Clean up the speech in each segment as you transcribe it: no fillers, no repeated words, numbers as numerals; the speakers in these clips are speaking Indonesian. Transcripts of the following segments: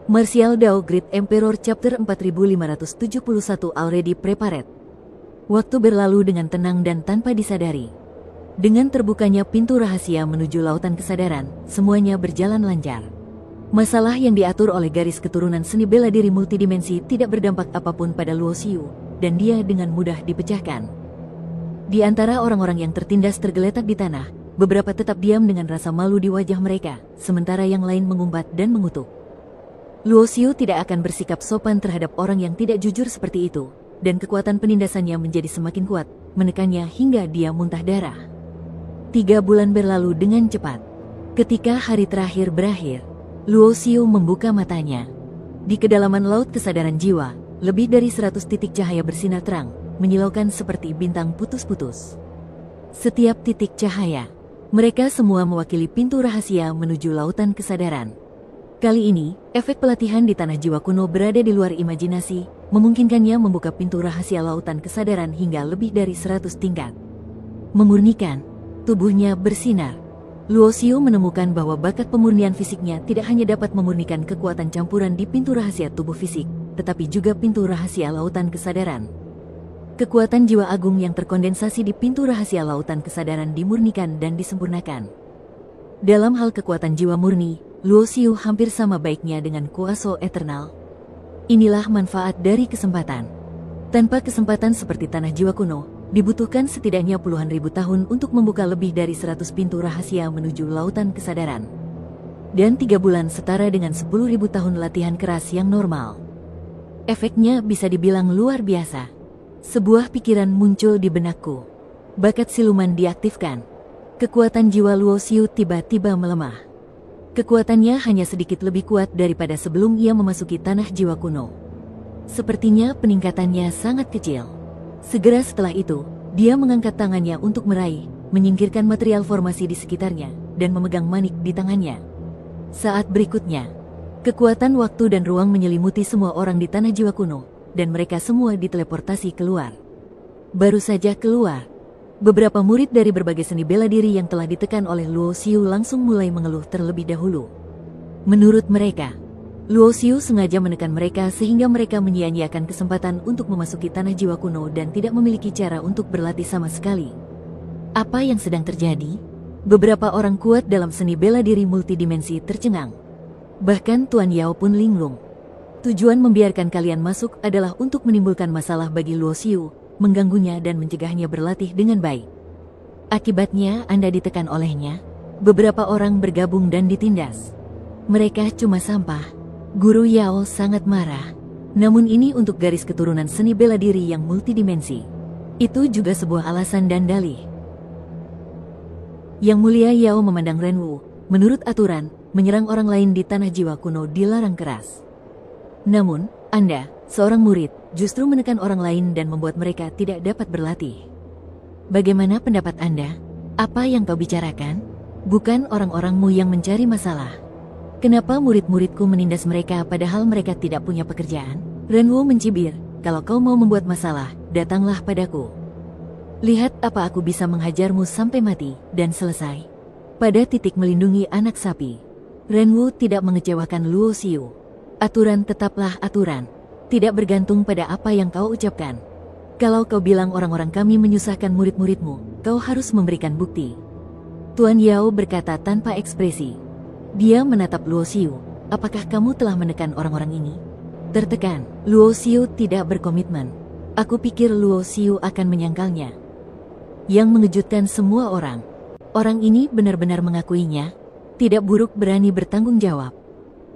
Martial Dao Great Emperor Chapter 4571 Already Prepared. Waktu berlalu dengan tenang dan tanpa disadari. Dengan terbukanya pintu rahasia menuju lautan kesadaran, semuanya berjalan lancar. Masalah yang diatur oleh garis keturunan seni bela diri multidimensi tidak berdampak apapun pada Luo Xiu, dan dia dengan mudah dipecahkan. Di antara orang-orang yang tertindas tergeletak di tanah, beberapa tetap diam dengan rasa malu di wajah mereka, sementara yang lain mengumpat dan mengutuk. Luo Xiu tidak akan bersikap sopan terhadap orang yang tidak jujur seperti itu, dan kekuatan penindasannya menjadi semakin kuat, menekannya hingga dia muntah darah. 3 bulan berlalu dengan cepat. Ketika hari terakhir berakhir, Luo Xiu membuka matanya. Di kedalaman laut kesadaran jiwa, lebih dari 100 titik cahaya bersinar terang, menyilaukan seperti bintang putus-putus. Setiap titik cahaya, mereka semua mewakili pintu rahasia menuju lautan kesadaran. Kali ini, efek pelatihan di tanah jiwa kuno berada di luar imajinasi, memungkinkannya membuka pintu rahasia lautan kesadaran hingga lebih dari 100 tingkat. Memurnikan, tubuhnya bersinar. Luo Xiu menemukan bahwa bakat pemurnian fisiknya tidak hanya dapat memurnikan kekuatan campuran di pintu rahasia tubuh fisik, tetapi juga pintu rahasia lautan kesadaran. Kekuatan jiwa agung yang terkondensasi di pintu rahasia lautan kesadaran dimurnikan dan disempurnakan. Dalam hal kekuatan jiwa murni, Luo Xiu hampir sama baiknya dengan Kuaso Eternal. Inilah manfaat dari kesempatan. Tanpa kesempatan seperti tanah jiwa kuno, dibutuhkan setidaknya puluhan ribu tahun untuk membuka lebih dari 100 pintu rahasia menuju lautan kesadaran. Dan 3 bulan setara dengan 10.000 tahun latihan keras yang normal. Efeknya bisa dibilang luar biasa. Sebuah pikiran muncul di benakku. Bakat siluman diaktifkan. Kekuatan jiwa Luo Xiu tiba-tiba melemah. Kekuatannya hanya sedikit lebih kuat daripada sebelum ia memasuki tanah jiwa kuno. Sepertinya peningkatannya sangat kecil. Segera setelah itu, dia mengangkat tangannya untuk meraih, menyingkirkan material formasi di sekitarnya, dan memegang manik di tangannya. Saat berikutnya, kekuatan waktu dan ruang menyelimuti semua orang di tanah jiwa kuno, dan mereka semua diteleportasi keluar. Baru saja keluar, beberapa murid dari berbagai seni bela diri yang telah ditekan oleh Luo Xiu langsung mulai mengeluh terlebih dahulu. Menurut mereka, Luo Xiu sengaja menekan mereka sehingga mereka menyia-nyiakan kesempatan untuk memasuki tanah jiwa kuno dan tidak memiliki cara untuk berlatih sama sekali. Apa yang sedang terjadi? Beberapa orang kuat dalam seni bela diri multidimensi tercengang. Bahkan Tuan Yao pun linglung. Tujuan membiarkan kalian masuk adalah untuk menimbulkan masalah bagi Luo Xiu, mengganggunya dan mencegahnya berlatih dengan baik. Akibatnya Anda ditekan olehnya. Beberapa orang bergabung dan ditindas. Mereka cuma sampah. Guru Yao sangat marah. Namun ini untuk garis keturunan seni bela diri yang multidimensi. Itu juga sebuah alasan dan dalih. Yang Mulia Yao memandang Renwu. Menurut aturan, menyerang orang lain di tanah jiwa kuno dilarang keras. Namun, Anda, seorang murid, justru menekan orang lain dan membuat mereka tidak dapat berlatih. Bagaimana pendapat Anda? Apa yang kau bicarakan? Bukan orang-orangmu yang mencari masalah. Kenapa murid-muridku menindas mereka padahal mereka tidak punya pekerjaan? Renwu mencibir, kalau kau mau membuat masalah, datanglah padaku. Lihat apa aku bisa menghajarmu sampai mati, dan selesai. Pada titik melindungi anak sapi. Renwu tidak mengecewakan Luo Xiu. Aturan tetaplah aturan. Tidak bergantung pada apa yang kau ucapkan. Kalau kau bilang orang-orang kami menyusahkan murid-muridmu, kau harus memberikan bukti. Tuan Yao berkata tanpa ekspresi. Dia menatap Luo Xiu. Apakah kamu telah menekan orang-orang ini? Tertekan, Luo Xiu tidak berkomitmen. Aku pikir Luo Xiu akan menyangkalnya. Yang mengejutkan semua orang. Orang ini benar-benar mengakuinya. Tidak buruk berani bertanggung jawab.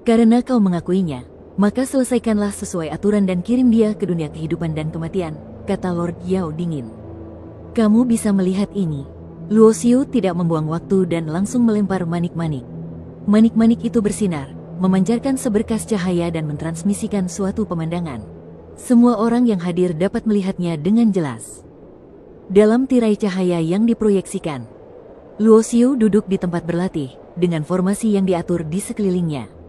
Karena kau mengakuinya, maka selesaikanlah sesuai aturan dan kirim dia ke dunia kehidupan dan kematian, kata Lord Yao dingin. Kamu bisa melihat ini. Luo Xiu tidak membuang waktu dan langsung melempar manik-manik. Manik-manik itu bersinar, memancarkan seberkas cahaya dan mentransmisikan suatu pemandangan. Semua orang yang hadir dapat melihatnya dengan jelas. Dalam tirai cahaya yang diproyeksikan, Luo Xiu duduk di tempat berlatih, dengan formasi yang diatur di sekelilingnya.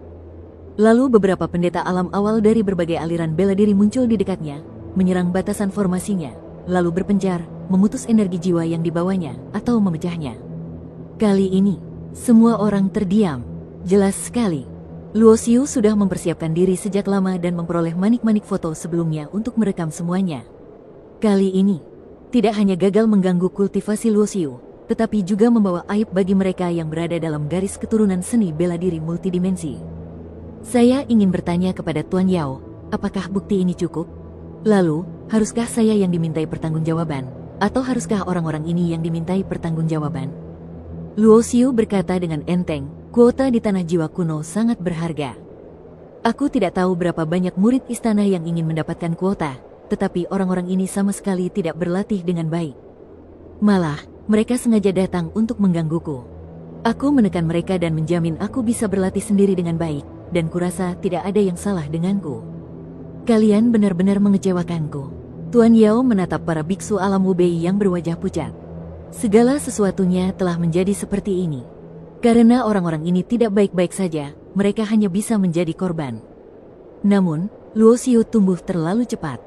Lalu beberapa pendeta alam awal dari berbagai aliran bela diri muncul di dekatnya, menyerang batasan formasinya, lalu berpencar, memutus energi jiwa yang dibawanya, atau memecahnya. Kali ini, semua orang terdiam. Jelas sekali. Luo Xiu sudah mempersiapkan diri sejak lama dan memperoleh manik-manik foto sebelumnya untuk merekam semuanya. Kali ini, tidak hanya gagal mengganggu kultivasi Luo Xiu, tetapi juga membawa aib bagi mereka yang berada dalam garis keturunan seni bela diri multidimensi. Saya ingin bertanya kepada Tuan Yao, apakah bukti ini cukup? Lalu, haruskah saya yang dimintai pertanggungjawaban? Atau haruskah orang-orang ini yang dimintai pertanggungjawaban? Luo Xiu berkata dengan enteng, kuota di tanah jiwa kuno sangat berharga. Aku tidak tahu berapa banyak murid istana yang ingin mendapatkan kuota, tetapi orang-orang ini sama sekali tidak berlatih dengan baik. Malah, mereka sengaja datang untuk menggangguku. Aku menekan mereka dan menjamin aku bisa berlatih sendiri dengan baik, dan kurasa tidak ada yang salah denganku. Kalian benar-benar mengecewakanku. Tuan Yao menatap para biksu alam Wubei yang berwajah pucat. Segala sesuatunya telah menjadi seperti ini. Karena orang-orang ini tidak baik-baik saja, mereka hanya bisa menjadi korban. Namun, Luo Xiu tumbuh terlalu cepat.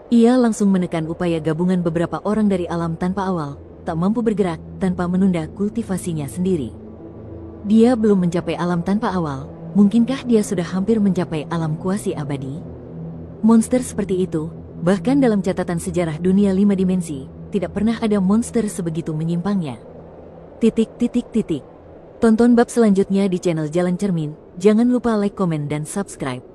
Ia langsung menekan upaya gabungan beberapa orang dari alam tanpa awal, tak mampu bergerak tanpa menunda kultivasinya sendiri. Dia belum mencapai alam tanpa awal, mungkinkah dia sudah hampir mencapai alam kuasi abadi? Monster seperti itu, bahkan dalam catatan sejarah dunia 5 dimensi, tidak pernah ada monster sebegitu menyimpangnya. Tonton bab selanjutnya di channel Jalan Cermin, jangan lupa like, komen, dan subscribe.